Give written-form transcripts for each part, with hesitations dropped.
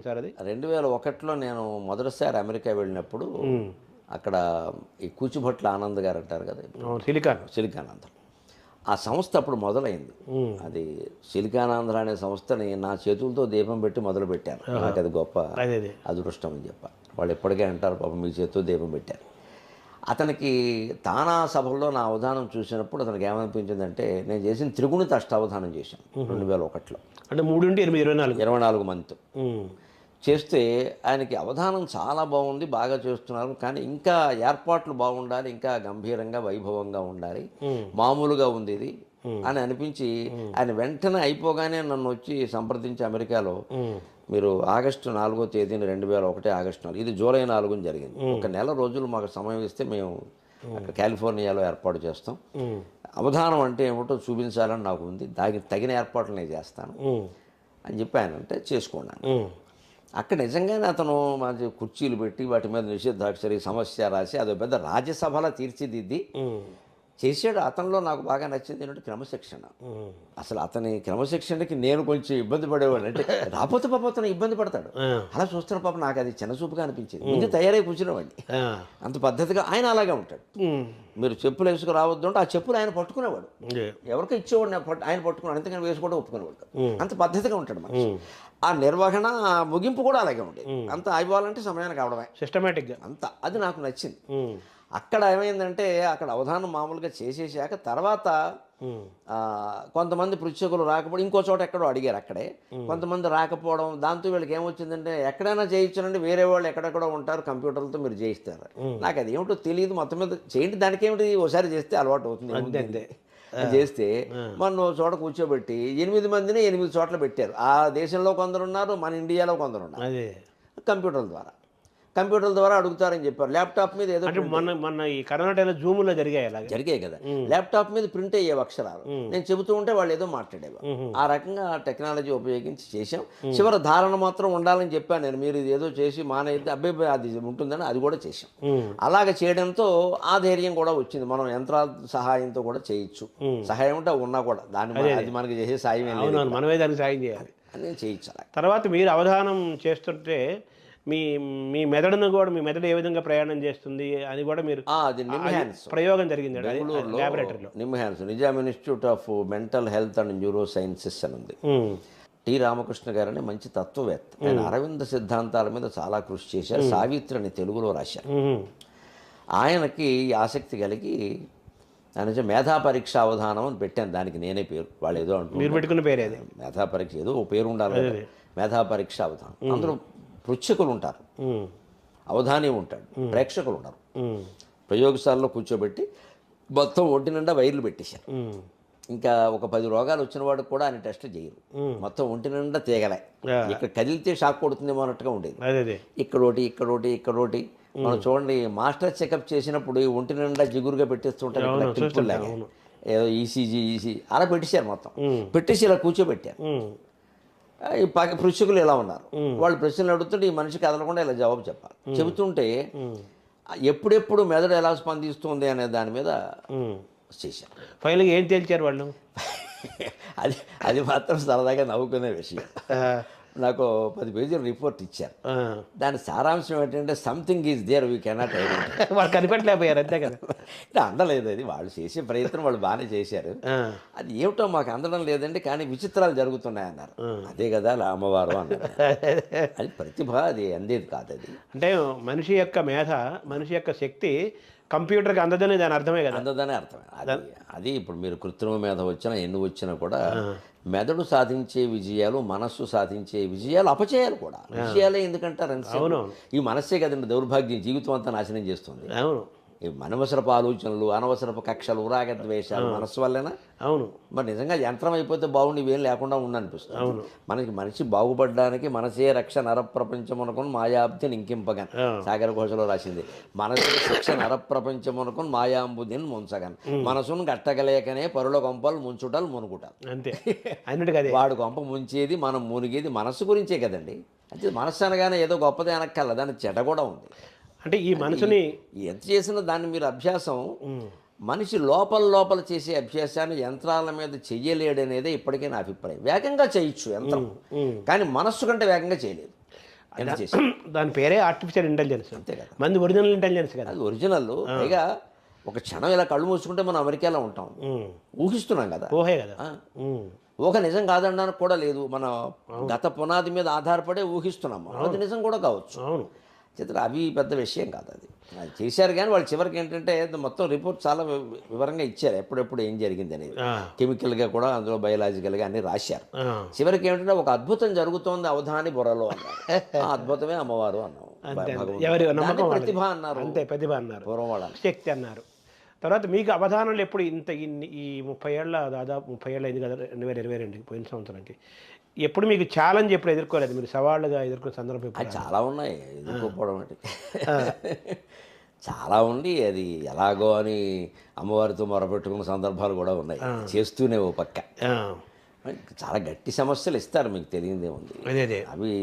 Sir అది 2001లో నేను మొదటిసారి అమెరికా వెళ్ళినప్పుడు అక్కడ ఈ కూచిభట్ల ఆనంద్ గారు అంటారు కదా, సిలికాన్ ఆంధ్ర ఆ సంస్థ అప్పుడు మొదలైంది. అది సిలికాన్ ఆంధ్ర అనే సంస్థని నా చేతులతో దీపం పెట్టి మొదలు పెట్టారు. నాకు అది గొప్ప అదృష్టం అని చెప్పాలి. వాళ్ళు ఎప్పటికే అంటారు పాపం మీ చేతితో దీపం పెట్టారు. అతనికి తానా సభల్లో నా అవధానం చూసినప్పుడు అతనికి ఏమనిపించిందంటే, నేను చేసిన త్రిగుణిత అష్టావధానం చేశాను 2001లో. అంటే 3-8-24 మంత్ చేస్తే ఆయనకి అవధానం చాలా బాగుంది, బాగా చేస్తున్నారు, కానీ ఇంకా ఏర్పాట్లు బాగుండాలి, ఇంకా గంభీరంగా వైభవంగా ఉండాలి, మామూలుగా ఉంది ఇది అని అనిపించి ఆయన వెంటనే అయిపోగానే నన్ను వచ్చి సంప్రదించి అమెరికాలో మీరు ఆగస్టు 4వ తేదీన 2001 ఆగస్టు 4, ఇది జూలై 4న జరిగింది. ఒక నెల రోజులు మాకు సమయం ఇస్తే మేము అక్కడ కాలిఫోర్నియాలో ఏర్పాటు చేస్తాం, అవధానం అంటే ఏమిటో చూపించాలని నాకు ఉంది, దానికి తగిన ఏర్పాట్లు నేను చేస్తాను అని చెప్పి ఆయన అంటే చేసుకున్నాను. అక్కడ నిజంగానే అతను మంచి కుర్చీలు పెట్టి వాటి మీద నిషేధాక్షరి సమస్య రాసి అదో పెద్ద రాజ్యసభలా తీర్చిదిద్ది చేసాడు. అతనిలో నాకు బాగా నచ్చింది ఏంటంటే క్రమశిక్షణ. అసలు అతని క్రమశిక్షణకి నేను కొంచెం ఇబ్బంది పడేవాడు. అంటే రాకపోతే పాప అతను ఇబ్బంది పడతాడు, అలా చూస్తున్న పాప నాకు అది చిన్నచూపుగా అనిపించింది. ముందు తయారై కూర్చునేవాడిని, అంత పద్ధతిగా ఆయన అలాగే ఉంటాడు. మీరు చెప్పులు వేసుకు రావద్దు అంటే ఆ చెప్పులు ఆయన పట్టుకునేవాడు, ఎవరికో ఇచ్చేవాడు ఆయన పట్టుకున్నాడు, అంతకని వేసుకోవడం ఒప్పుకునేవాడు. అంత పద్ధతిగా ఉంటాడు మనిషి. ఆ నిర్వహణ ముగింపు కూడా అలాగే ఉండేది. అంత అయిపోవాలంటే సమయానికి అవడమే సిస్టమేటిక్గా అంత, అది నాకు నచ్చింది. అక్కడ ఏమైందంటే అక్కడ అవధానం మామూలుగా చేసేసాక తర్వాత కొంతమంది పృచ్ఛకులు రాకపోవడం, ఇంకో చోట ఎక్కడో అడిగారు, అక్కడే కొంతమంది రాకపోవడం, దాంతో వీళ్ళకి ఏమొచ్చిందంటే ఎక్కడైనా చేయించానండి, వేరే వాళ్ళు ఎక్కడెక్కడో ఉంటారు కంప్యూటర్లతో మీరు చేయిస్తారు. నాకు అది ఏమిటో తెలియదు, మొత్తం మీద చేయండి, దానికి ఏమిటి ఓసారి చేస్తే అలవాటు అవుతుంది అంతే చేస్తే మన చోట కూర్చోబెట్టి 8 మందిని 8 చోట్ల పెట్టారు. ఆ దేశంలో కొందరు ఉన్నారు, మన ఇండియాలో కొందరు ఉన్నారు. కంప్యూటర్ల ద్వారా అడుగుతారని చెప్పారు. ల్యాప్టాప్ మీద ఏదో మన ఈ కరోనా టైంలో జూమ్లో జరిగాయి కదా, ల్యాప్టాప్ మీద ప్రింట్ అయ్యేవి అక్షరాలు, నేను చెబుతూ ఉంటే వాళ్ళు ఏదో మాట్లాడేవారు. ఆ రకంగా టెక్నాలజీ ఉపయోగించి చేసాం. చివరి ధారణ మాత్రం ఉండాలని చెప్పాను నేను, మీరు ఇది ఏదో చేసి మానేది అబ్బాయి అది ఉంటుందని అది కూడా చేసాం. అలాగ చేయడంతో ఆ ధైర్యం కూడా వచ్చింది, మనం యంత్రాల సహాయంతో కూడా చేయొచ్చు. సహాయం ఉంటే ఉన్నా కూడా దాన్ని అది మనకి చేసే సాయం మనమే దానికి సాయం చేయాలి అని చేయొచ్చు. తర్వాత మీరు అవధానం చేస్తుంటే మీ మీ మెదడును కూడా, మీ మెదడు ఏ విధంగా ప్రయాణం చేస్తుంది అని కూడా మీరు అది నిమ్హాన్స్ ప్రయోగం జరిగింది ల్యాబొరేటరీలో. NIMHANS Nizam institute of mental health and neurosciences అని ఉంది. టి రామకృష్ణ గారని మంచి తత్వవేత్త, ఆయన అరవింద సిద్ధాంతాల మీద చాలా కృషి చేశారు. సావిత్రి అని తెలుగులో రాశారు. ఆయనకి ఆసక్తి కలిగి ఆయన మేధా పరీక్ష అవధానం అని పెట్టాను, దానికి నేనే పేరు, వాళ్ళు ఏదో అంటారు మీరు పెట్టుకున్న పేరు అది, మేధా పరీక్ష ఏదో ఓ పేరు ఉండాలి, మేధా పరీక్ష అవధానం. అందరూ పృచ్ఛకులు ఉంటారు, అవధాని ఉంటాడు, ప్రేక్షకులు ఉంటారు. ప్రయోగశాలలో కూర్చోబెట్టి మొత్తం ఒంటి నిండా వైర్లు పెట్టేశారు. ఇంకా ఒక 10 రోగాలు వచ్చిన వాడికి కూడా ఆయన టెస్ట్ చేయరు, మొత్తం ఒంటి నిండా తీగలే. ఇక్కడ కదిలితే షాక్ కొడుతుందేమో అన్నట్టుగా ఉండేది. ఇక్కడోటి ఇక్కడోటి ఇక్కడోటి. మనం చూడండి మాస్టర్ చెకప్ చేసినప్పుడు ఒంటి నిండా జిగురుగా పెట్టేస్తుంటారు, ఏదో ఈసీజీ అలా పెట్టేశారు. మొత్తం పెట్టేసి ఇలా కూర్చోబెట్టారు. ఈ పృచ్ఛకులు ఎలా ఉన్నారు, వాళ్ళు ప్రశ్నలు అడుగుతుంటే ఈ మనిషి కదలకుండా ఇలా జవాబు చెప్పాలి. చెబుతుంటే ఎప్పుడెప్పుడు మెదడు ఎలా స్పందిస్తుంది అనే దాని మీద చేశారు. ఫైనల్గా ఏం తేల్చారు వాళ్ళు? అది మాత్రం సరదాగా నవ్వుకునే విషయం. నాకు 10 పేజీల రిపోర్ట్ ఇచ్చారు. దాని సారాంశం ఏంటంటే something is there we cannot identify. వాళ్ళు కనిపెట్టలేకపోయారు అంతే కదా. అందలేదు, అది వాళ్ళు చేసే ప్రయత్నం వాళ్ళు బాగానే చేశారు, అది ఏమిటో మాకు అందడం లేదండి, కానీ విచిత్రాలు జరుగుతున్నాయి అన్నారు. అదే కదా అమ్మవారు అన్నారు. అది ప్రతిభ, అది అందేది కాదు. అది అంటే మనిషి యొక్క మేధ, మనిషి యొక్క శక్తి కంప్యూటర్కి అందదని దాని అర్థమే కదా. అందదనే అర్థమే. అది ఇప్పుడు మీరు కృత్రిమ మేధ వచ్చినా ఎన్ని వచ్చినా కూడా మెదడు సాధించే విజయాలు, మనస్సు సాధించే విజయాలు, అపజయాలు కూడా. విజయాలే ఎందుకంటారు, ఈ మనస్సే కదండి దౌర్భాగ్యం, జీవితం అంతా నాశనం చేస్తుంది. అవును, ఈ అనవసరపు ఆలోచనలు, అనవసరపు కక్షలు, రాగద్వేషాలు మనస్సు వల్లేనా? అవును. మరి నిజంగా యంత్రం అయిపోతే బాగుండి ఇవేం లేకుండా ఉండనిపిస్తుంది. అవును, మనకి మనిషి బాగుపడడానికి మనసే రక్ష నరప్రపంచం అనుకుని మాయాబ్దిని ఇంకింపగన్, సాగర ఘోషలో రాసింది. మనసే శిక్ష నరప్రపంచం అనుకుని మాయాంబుదిని ముంచగన్, మనసును గట్టగలేకనే పరుల కొంపలు ముంచుటలు మునుగుటలు. అంతే, వాడు కొంప ముంచేది మనం మునిగేది మనస్సు గురించే కదండి. అంటే మనస్సు అనగానే ఏదో గొప్పదే అనక్కర్ల, దాని చెడ్డ కూడా ఉంది. అంటే ఈ మనసుని ఎంత చేసినా దాన్ని మీరు అభ్యాసం మనిషి లోపల చేసే అభ్యాసాన్ని యంత్రాల మీద చెయ్యలేడనేదే ఇప్పటికే నా అభిప్రాయం. వేగంగా చేయొచ్చు యంత్రం, కానీ మనస్సు కంటే వేగంగా చేయలేదు. ఎంత చేసి దాని పేరే ఆర్టిఫిషియల్ ఇంటెలిజెన్స్, అంతే కదా, మంది ఒరిజినల్ ఇంటెలిజెన్స్ కదా. అది ఒరిజినల్. పైగా ఒక క్షణం ఇలా కళ్ళు మూసుకుంటే మనం అమెరికాలో ఉంటాం, ఊహిస్తున్నాం కదా. ఊహే కదా. ఊహ నిజం కాదనడానికి కూడా లేదు. మన గత పునాది మీద ఆధారపడే ఊహిస్తున్నాము, అది నిజం కూడా కావచ్చు. అవును, చిత్ర అవి పెద్ద విషయం కాదు. అది చేశారు కానీ వాళ్ళు చివరికి ఏంటంటే మొత్తం రిపోర్ట్ చాలా వివరంగా ఇచ్చారు, ఎప్పుడెప్పుడు ఏం జరిగింది అనేది. కెమికల్గా కూడా అందులో బయలాజికల్గా అన్ని రాశారు. చివరికి ఏమిటంటే ఒక అద్భుతం జరుగుతోంది అవధాని బుర్రలో అన్నారు. ఆ అద్భుతమే అమ్మవారు అన్నాం, ప్రతిభ అన్నారు, అంతే ప్రతిభ అన్నారు, పూర్వం శక్తి అన్నారు. తర్వాత మీకు అవధానాలు ఎప్పుడు ఇంత ఈ 30 ఏళ్ళ, దాదాపు 30 ఏళ్ళు అయింది కదా 2022 పోయిన సంవత్సరానికి, ఎప్పుడు మీకు ఛాలెంజ్ ఎప్పుడు ఎదుర్కోలేదు, మీరు సవాళ్ళుగా ఎదుర్కొన్న సందర్భం? అది చాలా ఉన్నాయి ఎదుర్కోపోవడం అంటే, చాలా ఉండి అది ఎలాగో అని అమ్మవారితో మొరపెట్టుకున్న సందర్భాలు కూడా ఉన్నాయి. చేస్తూనే ఓ పక్క చాలా గట్టి సమస్యలు ఇస్తారు, మీకు తెలియదే ఉంది. అవి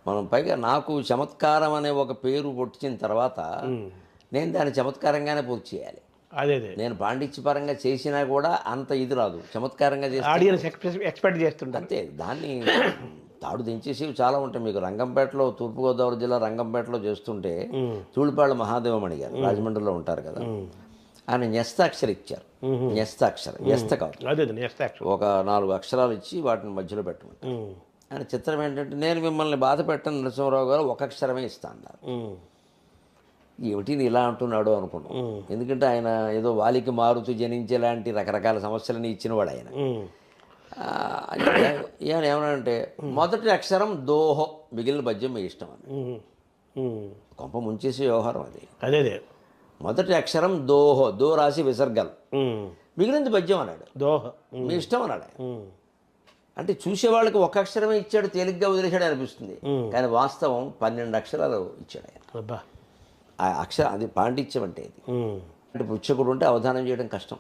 మనం పైగా నాకు చమత్కారం అనే ఒక పేరు పొట్టించిన తర్వాత నేను దాన్ని చమత్కారంగానే పూర్తి చేయాలి. అదే నేను పాండిత్యపరంగా చేసినా కూడా అంత ఇది రాదు, చమత్కారంగా చేసి ఆడియన్స్ ఎక్స్పెక్ట్ చేస్తుంటే అంతే. దాన్ని తాడు దించేసేవి చాలా ఉంటాయి. మీకు రంగంపేటలో, తూర్పుగోదావరి జిల్లా రంగంపేటలో చేస్తుంటే తూళిపాళ్ళ మహాదేవమణి గారు రాజమండ్రిలో ఉంటారు కదా, ఆయన న్యస్తాక్షర ఇచ్చారు. న్యస్తాక్షర, వ్యస్త కాదు, ఒక 4 అక్షరాలు ఇచ్చి వాటిని మధ్యలో పెట్టమంటారు. ఆయన చిత్రం ఏంటంటే, నేను మిమ్మల్ని బాధ పెట్టను నరసింహరావు గారు, ఒక అక్షరమే ఇస్తా అన్నారు. ఏమిటి ఇలా అంటున్నాడు అనుకున్నాం, ఎందుకంటే ఆయన ఏదో వాలికి మారుతూ జనించేలాంటి రకరకాల సమస్యలని ఇచ్చినవాడు ఆయన. ఈయన ఏమనంటే, మొదటి అక్షరం దోహో, మిగిలిన పద్యం మీ ఇష్టం అని. కొంప ముంచేసే వ్యవహారం అది. అదే మొదటి అక్షరం దోహో, దో రాసి విసర్గలు, మిగిలింది పద్యం అన్నాడు. దోహ మీ ఇష్టం అన్నాడు. అంటే చూసేవాళ్ళకి ఒక అక్షరమే ఇచ్చాడు, తేలిగ్గా వదిలేశాడు అనిపిస్తుంది, కానీ వాస్తవం 12 అక్షరాలు ఇచ్చాడు ఆయన. ఆ అక్షరం అది పాండిత్యం అంటే. ఇది అంటే పుచ్చకుడు ఉంటే అవధానం చేయడం కష్టం.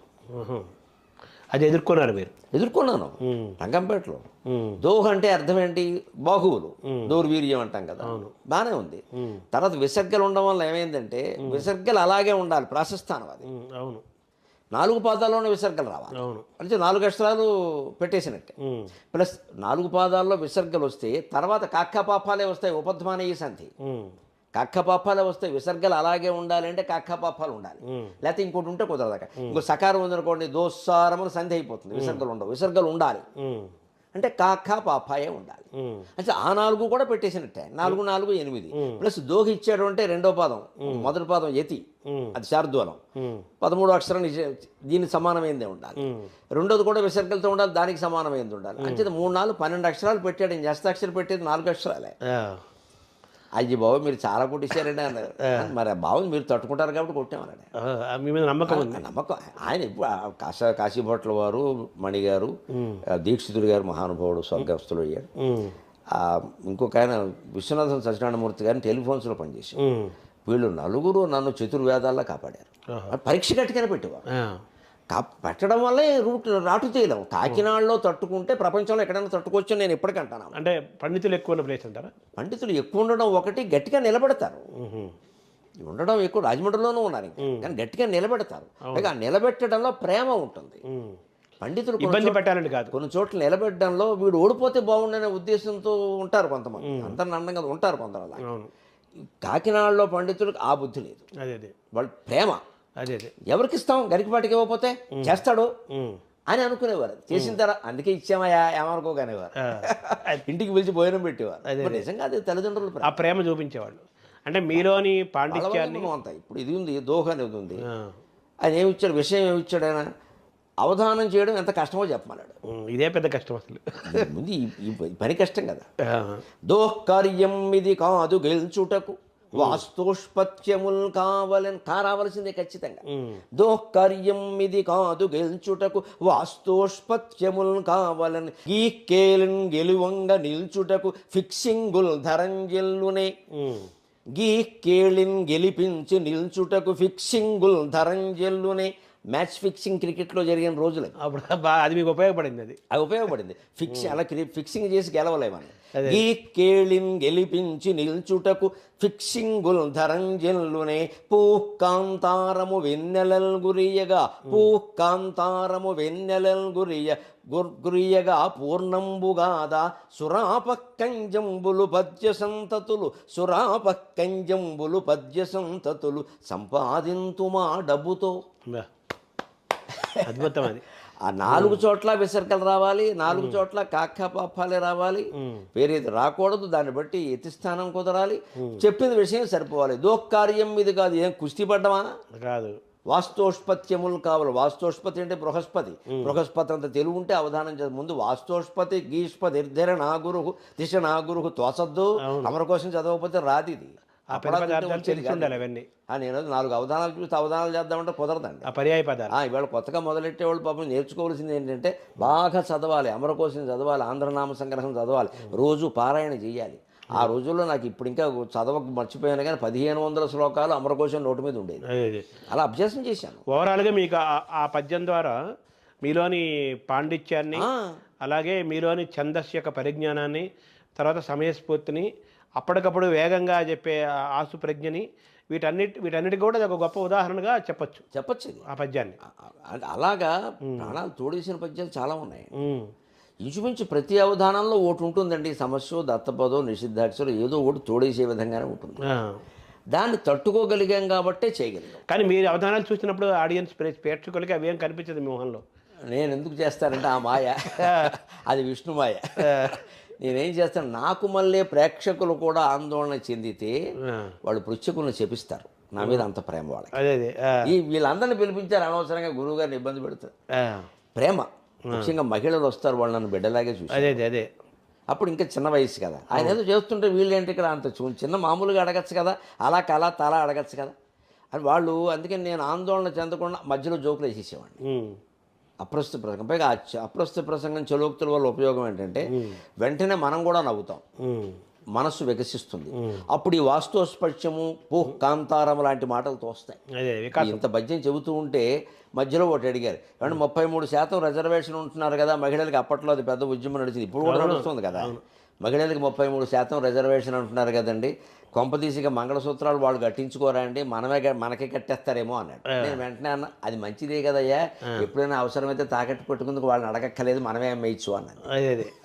అది ఎదుర్కొన్నారు మీరు? ఎదుర్కొన్నాను రంగంపేటలో. దోహ అంటే అర్థం ఏంటి? బాహువులు, దౌర్వీర్యం అంటాం కదా, బాగానే ఉంది. తర్వాత విసర్గలు ఉండడం వల్ల ఏమైందంటే, విసర్గలు అలాగే ఉండాలి, ప్రాశస్థానం అది. అవును, 4 పాదాల్లోనే విసర్గలు రావాలి. అంటే 4 అక్షరాలు పెట్టేసినట్టే. ప్లస్ 4 పాదాల్లో విసర్గలు వస్తే తర్వాత కాక్కపాపాలే వస్తాయి, ఉపధ్మానీయ సంధి. కాక్కపాపాలే వస్తాయి, విసర్గలు అలాగే ఉండాలి అంటే కాక్కపాపాలు ఉండాలి, లేకపోతే ఇంకోటి ఉంటే కుదరదాక. ఇంకో సకారం ఉందనుకోండి, దోస్సారములు సంధి అయిపోతుంది, విసర్గలు ఉండవు. విసర్గలు ఉండాలి అంటే కాక్కపాపాయే ఉండాలి. అంటే ఆ 4 కూడా పెట్టేసినట్టే, 4, 4, 8. ప్లస్ దోహి ఇచ్చాడు అంటే రెండో పాదం, మొదటి పాదం యతి, అది శార్దూలం, 13 అక్షరం దీనికి సమానమైందే ఉండాలి. రెండోది కూడా విసర్గలతో ఉండాలి, దానికి సమానమైంది ఉండాలి. అంటే 3, 4, 12 అక్షరాలు పెట్టాడు. జస్తాక్షరం పెట్టేది 4 అక్షరాలే. అయ్యి బాబు మీరు చాలా కొట్టించారండి అన్నారు. మరి బాబు మీరు తట్టుకుంటారు కాబట్టి కొట్టామన్నాడు. మీ మీద నమ్మకం ఆయన ఇప్పుడు కాశీభట్ల వారు, మణిగారు, దీక్షితుడు గారు మహానుభావుడు, స్వర్గస్థులు అయ్యాడు. ఇంకొక ఆయన విశ్వనాథన్ సత్యనారాయణమూర్తి గారిని టెలిఫోన్స్లో పనిచేసి, వీళ్ళు నలుగురు నన్ను చతుర్వేదాల్లో కాపాడారు. పరీక్ష గట్టిగానే పెట్టేవారు. పెట్టడం వల్లే రాటు తేలాం. కాకినాడలో తట్టుకుంటే ప్రపంచంలో ఎక్కడైనా తట్టుకోవచ్చు నేను ఎప్పటికంటాను. అంటే పండితులు ఎక్కువ ఉన్న ప్లేస్ అంటారా? పండితులు ఎక్కువ ఉండడం ఒకటి, గట్టిగా నిలబెడతారు. ఉండడం ఎక్కువ రాజమండ్రిలోనూ ఉన్నారు, కానీ గట్టిగా నిలబెడతారు. పైగా నిలబెట్టడంలో ప్రేమ ఉంటుంది. పండితులు ఇబ్బంది పెట్టాలని కాదు, కొన్ని చోట్ల నిలబెట్టడంలో వీడు ఓడిపోతే బాగుండనే ఉద్దేశంతో ఉంటారు కొంతమంది, అంతర్ని అందంగా ఉంటారు కొందరు. కాకినాడలో పండితులకు ఆ బుద్ధి లేదు, వాళ్ళ ప్రేమ. అదే ఎవరికి ఇస్తాం, గరికపాటికి ఇవ్వకపోతే చేస్తాడు అని అనుకునేవారు. చేసిన తర్వాత అందుకే ఇచ్చామయ్యా ఏమనుకోగానేవారు. ఇంటికి పిలిచి భోజనం పెట్టేవారు. నిజంగా అది తల్లిదండ్రులు ఆ ప్రేమ చూపించేవాళ్ళు. అంటే మీలోని పాండిత్యాన్ని అంతా. ఇప్పుడు ఇది ఉంది, దోహ అనేది ఉంది. ఆయన ఏమిచ్చాడు, విషయం ఏమిచ్చాడు, ఆయన అవధానం చేయడం ఎంత కష్టమో చెప్పమన్నాడు. ఇదే పెద్ద కష్టం అసలు. ముందు ఈ పని కష్టం కదా. దోహ్ కార్యం ఇది కాదు గెలుచుటకు, వాస్తోష్పత్యముల్ కావలని రావాల్సిందే ఖచ్చితంగా. దోహ్కార్యం ఇది కాదు గెలుచుటకు, వాస్తోష్పత్యముల్ కావలని, ఈ కేలిన్ గెలువంగ నిల్చుటకు, ఫిక్సింగుల్ ధరంజెల్లునే. గీ కేళిన్ గెలిపించి నిల్చుటకు, ఫిక్సింగుల్ ధరంజెల్లునే. మ్యాచ్ ఫిక్సింగ్ క్రికెట్లో జరిగిన రోజులు అప్పుడు అది మీకు ఉపయోగపడింది అది. అది ఉపయోగపడింది. అలా ఫిక్సింగ్ చేసి గెలవలేమని. ఈ కేళిన్ గెలిపించి నిల్చుటకు ఫిక్సింగుల్ ధరంజల్లునే పూకాంతారము వెన్నెలల్ గురియగా పూకాంతారము వెన్నెలల్ గురియగా పూర్ణంబుగాదా సురాపక్కంజంబులు పద్య సంతతులు సురాపక్కంజంబులు పద్య సంతతులు సంపాదింతుమా డబ్బుతో. అద్భుతం అది. ఆ 4 చోట్ల విసర్గలు రావాలి, 4 చోట్ల కాకాపాపాలే రావాలి, వేరేది రాకూడదు. దాన్ని బట్టి యతిస్థానం కుదరాలి, చెప్పిన విషయం సరిపోవాలి. దోక్కార్యం ఇది కాదు, ఏం కుస్తీ పడ్డమా కాదు. వాస్తోష్పత్యములు కావాలి. వాస్తోష్పతి అంటే బృహస్పతి. బృహస్పతి అంత తెలుగు ఉంటే అవధానం చేసి ముందు వాస్తోష్పతి గీష్పతి నిర్ధర నా గురు దిశ నా గురు తోసద్దు. అమర కోసం చదవకపోతే రాదు ఇది. అవన్నీ నేను 4 అవధానాలు చూస్తే అవధానాలు చేద్దామంటే కుదరదండి. ఆ పర్యాయ పదాలు ఇవాళ కొత్తగా మొదలెట్టేవాళ్ళు పాపం నేర్చుకోవాల్సింది ఏంటంటే బాగా చదవాలి, అమరకోశం చదవాలి, ఆంధ్రనామ సంగ్రహం చదవాలి, రోజు పారాయణ చేయాలి. ఆ రోజుల్లో నాకు ఇప్పుడు ఇంకా మర్చిపోయాను కానీ 1500 శ్లోకాలు అమరకోశం నోటి మీద ఉండేది. అలా అభ్యాసం చేశాను. ఓవరాల్గా మీకు ఆ పద్యం ద్వారా మీలోని పాండిత్యాన్ని, అలాగే మీలోని ఛందస్సు యొక్క పరిజ్ఞానాన్ని, తర్వాత సమయస్ఫూర్తిని, అప్పటికప్పుడు వేగంగా చెప్పే ఆసు ప్రజ్ఞని, వీటన్నిటి కూడా ఒక గొప్ప ఉదాహరణగా చెప్పచ్చు ఆ పద్యాన్ని. అలాగా ప్రాణాలు తోడేసిన పద్యాలు చాలా ఉన్నాయి. ఇంచుమించు ప్రతి అవధానంలో ఒకటి ఉంటుందండి. సమస్య దత్తపదో నిషిద్ధాక్షరం ఏదో ఒకటి తోడేసే విధంగానే ఉంటుంది. దాన్ని తట్టుకోగలిగాం కాబట్టే చేయగలిగాం. కానీ మీరు అవధానాలు చూసినప్పుడు ఆడియన్స్ ప్రేక్షకులకి అవేం కనిపించదు మీ మొహంలో. నేను ఎందుకు చేస్తానంటే ఆ మాయ అది విష్ణు మాయ. నేనేం చేస్తాను, నాకు మళ్ళీ ప్రేక్షకులు కూడా ఆందోళన చెందితే వాళ్ళు పృచ్ఛకులను చెప్పిస్తారు. నా మీద అంత ప్రేమ వాళ్ళకి. వీళ్ళందరినీ పిలిపించారు అనవసరంగా గురువు గారిని ఇబ్బంది పెడతారు. ప్రేమ ముఖ్యంగా మహిళలు వస్తారు, వాళ్ళు నన్ను బిడ్డలాగే చూసి. అదే అప్పుడు ఇంకా చిన్న వయసు కదా, ఆయన ఏదో చేస్తుంటే వీళ్ళేంటి ఇక్కడ అంత చిన్న మామూలుగా అడగచ్చు కదా, అలా కళ తల అడగచ్చు కదా అని వాళ్ళు. అందుకని నేను ఆందోళన చెందకుండా మధ్యలో జోకులు వేసేసేవాడిని. అప్రస్తుత ప్రసంగం, పైగా అప్రస్తుత ప్రసంగం చలోక్తుల వల్ల ఉపయోగం ఏంటంటే వెంటనే మనం కూడా నవ్వుతాం, మనస్సు వికసిస్తుంది. అప్పుడు ఈ వాస్తోస్పర్శము కాంతారం లాంటి మాటలు తోస్తాయి. ఇంత పద్యం చెబుతూ ఉంటే మధ్యలో ఒకటి అడిగారు, ఏమంటే 33% రిజర్వేషన్ ఉంటున్నారు కదా మహిళలకి. అప్పట్లో అది పెద్ద ఉద్యమం నడిచింది, ఇప్పుడు కూడా నడుస్తుంది కదా. మహిళలకి 33% రిజర్వేషన్ అంటున్నారు కదండి, కొంపదీసిగా మంగళసూత్రాలు వాళ్ళు కట్టించుకోరా అండి, మనకే కట్టేస్తారేమో అన్నాడు. నేను వెంటనే అన్న, అది మంచిదే కదయ్యా, ఎప్పుడైనా అవసరమైతే తాకట్టు పెట్టుకుందుకు వాళ్ళని అడగక్కర్లేదు, మనమే అమ్మేయచ్చు అన్నాను.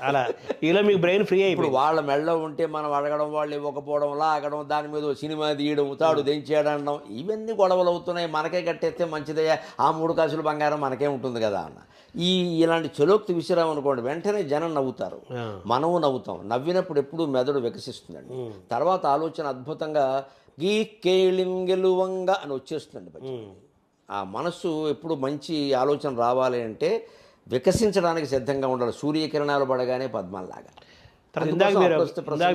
అలా ఇలా మీకు బ్రెయిన్ ఫ్రీ ఇప్పుడు వాళ్ళ మెడలో ఉంటే మనం అడగడం, వాళ్ళు ఇవ్వకపోవడం, లాగడం, దాని మీద సినిమా తీయడం, తాడు దించేయడం, ఇవన్నీ గొడవలు అవుతున్నాయి. మనకే కట్టేస్తే మంచిదయ్యా, ఆ 3 కాసులు బంగారం మనకే ఉంటుంది కదా అన్న. ఇలాంటి చలోక్తి విసిరాం అనుకోండి, వెంటనే జనం నవ్వుతారు, మనము నవ్వుతాం. నవ్వినప్పుడు ఎప్పుడు మెదడు వికసిస్తుందండి. తర్వాత ఆలోచన అద్భుతంగా గీ కేళింగెలువంగా అని వచ్చేస్తుందండి. ఆ మనస్సు ఎప్పుడు మంచి ఆలోచన రావాలి అంటే వికసించడానికి సిద్ధంగా ఉండాలి. సూర్యకిరణాలు పడగానే పద్మాల్లాగా. ఇందాక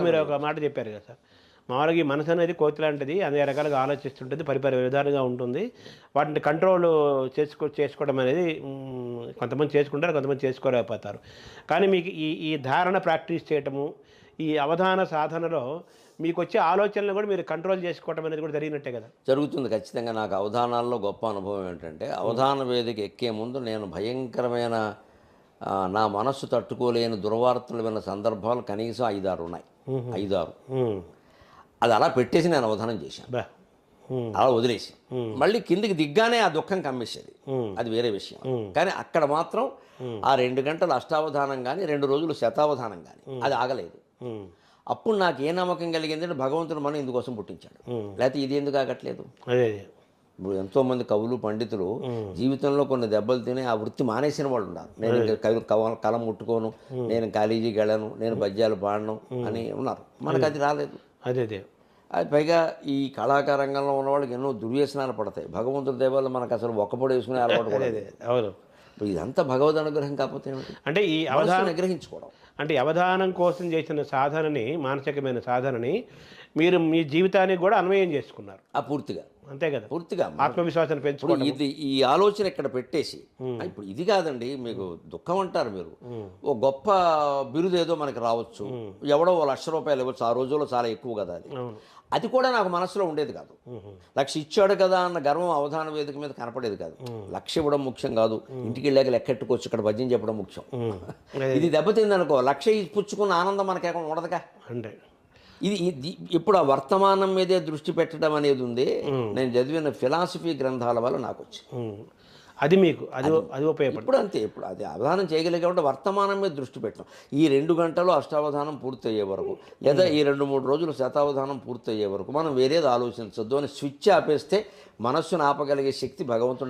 మీరు ఒక మాట చెప్పారు కదా సార్, మామూలుగా ఈ మనసు అనేది కోతి లాంటిది, అనేక రకాలుగా ఆలోచిస్తుంటుంది, విధానంగా ఉంటుంది. వాటిని కంట్రోల్ చేసుకోవడం అనేది కొంతమంది చేసుకుంటారు, కొంతమంది చేసుకోలేకపోతారు. కానీ మీకు ఈ ధారణ ప్రాక్టీస్ చేయటము, ఈ అవధాన సాధనలో మీకు వచ్చే ఆలోచనలు కూడా మీరు కంట్రోల్ చేసుకోవడం అనేది కూడా జరిగినట్టే కదా? జరుగుతుంది ఖచ్చితంగా. నాకు అవధానాల్లో గొప్ప అనుభవం ఏంటంటే, అవధాన వేదిక ఎక్కే ముందు నేను భయంకరమైన నా మనస్సు తట్టుకోలేని దుర్వార్తలు విన్న సందర్భాలు కనీసం 5-6 ఉన్నాయి. 5-6 అది అలా పెట్టేసి నేను అవధానం చేశాను, అలా వదిలేసి మళ్ళీ కిందికి దిగ్గానే ఆ దుఃఖం కమ్మేసేది, అది వేరే విషయం. కానీ అక్కడ మాత్రం ఆ 2 గంటలు అష్టావధానం కానీ 2 రోజులు శతావధానం కానీ అది ఆగలేదు. అప్పుడు నాకు ఏ నమ్మకం కలిగిందంటే భగవంతుడు మనం ఇందుకోసం పుట్టించాడు, లేకపోతే ఇది ఎందుకు ఆగట్లేదు. ఇప్పుడు ఎంతోమంది కవులు పండితులు జీవితంలో కొన్ని దెబ్బలు తిని ఆ వృత్తి మానేసిన వాళ్ళు ఉన్నారు. నేను కలం ముట్టుకోను, నేను కాలేజీకి వెళ్ళను, నేను పద్యాలు పాడను అని ఉన్నారు. మనకు అది రాలేదు. అది పైగా ఈ కళాకారంగంలో ఉన్న వాళ్ళకి ఎన్నో దుర్వ్యసనాలు పడతాయి. భగవంతుడి దైవాలు మనకు అసలు ఒక్కపొడి వేసుకునే అలవాటు కూడా. అవును, ఇదంతా భగవద్ అనుగ్రహం కాకపోతే అంటే ఈ అవధానం గ్రహించుకోవడం, అంటే అవధానం కోసం చేసిన సాధనని, మానసికమైన సాధనని మీరు మీ జీవితానికి కూడా అన్వయం చేసుకున్నారు. పూర్తిగా అంతే కదా, పూర్తిగా ఆత్మవిశ్వాసాన్ని ఇప్పుడు పెంచుకోవడం. ఇది ఈ ఆలోచన ఇక్కడ పెట్టేసి ఇప్పుడు ఇది కాదండి, మీకు దుఃఖం అంటారు మీరు, ఓ గొప్ప బిరుదు ఏదో మనకి రావచ్చు, ఎవడో ఓ ₹1,00,000 ఇవ్వచ్చు, ఆ రోజుల్లో చాలా ఎక్కువ కదా అది. అవును. అది కూడా నాకు మనసులో ఉండేది కాదు. 1,00,000 ఇచ్చాడు కదా అన్న గర్వం అవధాన వేదిక మీద కనపడేది కాదు. 1,00,000 ఇవ్వడం ముఖ్యం కాదు, ఇంటికి వెళ్ళాక లెక్కెట్టుకోవచ్చు, ఇక్కడ భజన చెప్పడం ముఖ్యం. ఇది దెబ్బతింది అనుకో, 1,00,000 పుచ్చుకున్న ఆనందం మనకేమో ఉండదుగా. అంటే ఇది ఇప్పుడు ఆ వర్తమానం మీదే దృష్టి పెట్టడం అనేది ఉంది. నేను చదివిన ఫిలాసఫీ గ్రంథాల వల్ల నాకు వచ్చింది. అది మీకు అది ఉపయోగపడుతుంది. ఇప్పుడు అంతే, ఇప్పుడు అది అవధానం చేయగలిగే వర్తమానం మీద దృష్టి పెట్టడం. ఈ 2 గంటలు అష్టావధానం పూర్తయ్యే వరకు, లేదా ఈ 2-3 రోజులు శతావధానం పూర్తయ్యే వరకు మనం వేరేది ఆలోచించొద్దు అని స్విచ్ ఆపేస్తే మనస్సును ఆపగలిగే శక్తి భగవంతుడు